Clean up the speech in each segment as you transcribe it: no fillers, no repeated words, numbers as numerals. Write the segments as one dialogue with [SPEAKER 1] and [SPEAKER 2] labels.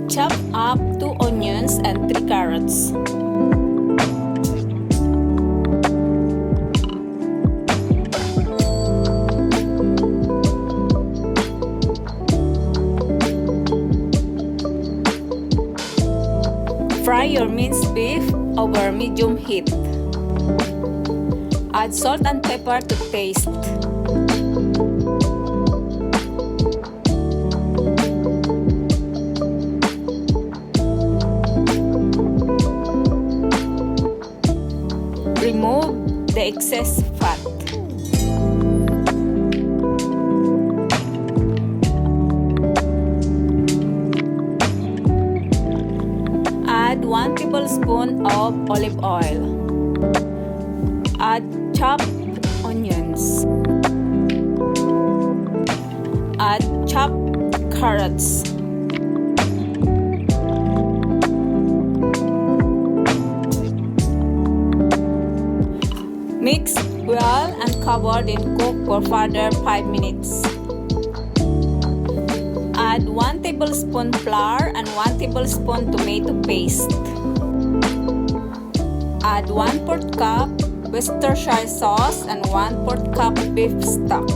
[SPEAKER 1] Chop up 2 onions and 3 carrots. Fry your minced beef over medium heat. Add salt and pepper to taste. Remove the excess fat. Add 1 tablespoon of olive oil. Add chopped onions. Add chopped carrots. Mix well and cover then cook for further 5 minutes. Add 1 tablespoon flour and 1 tablespoon tomato paste. Add 1/4 cup Worcestershire sauce and 1/4 cup beef stock.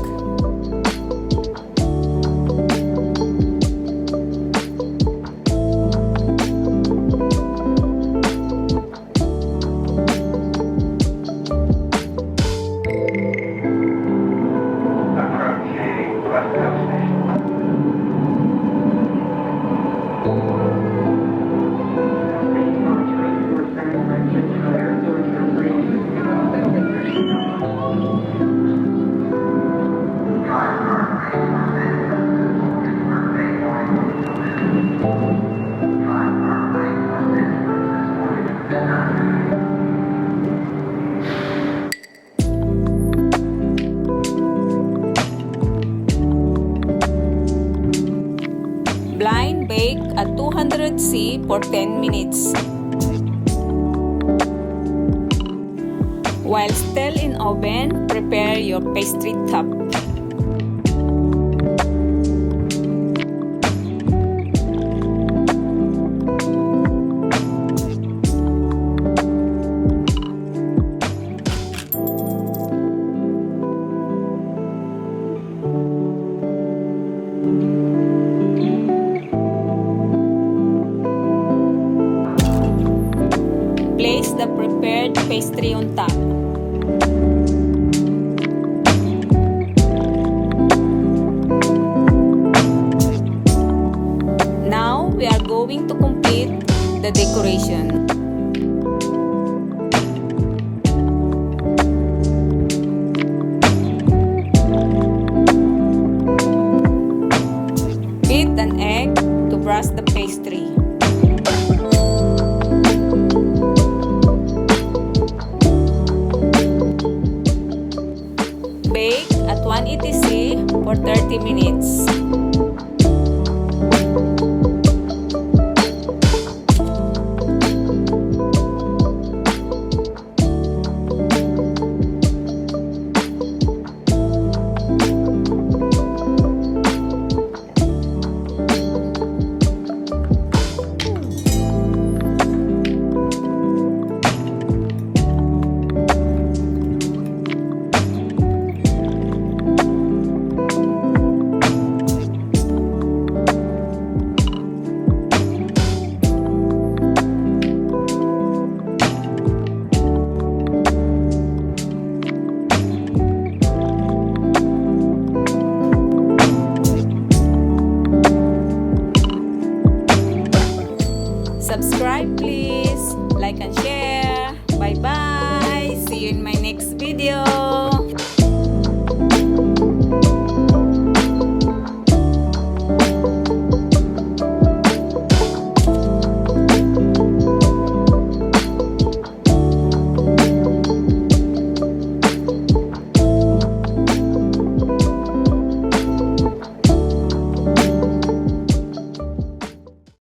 [SPEAKER 1] Blind bake at 200°C for 10 minutes. While still in oven, prepare your pastry top. Place the prepared pastry on top. Now we are going to complete the decoration. Beat an egg to brush the pastry. Bake at 180°C for 30 minutes.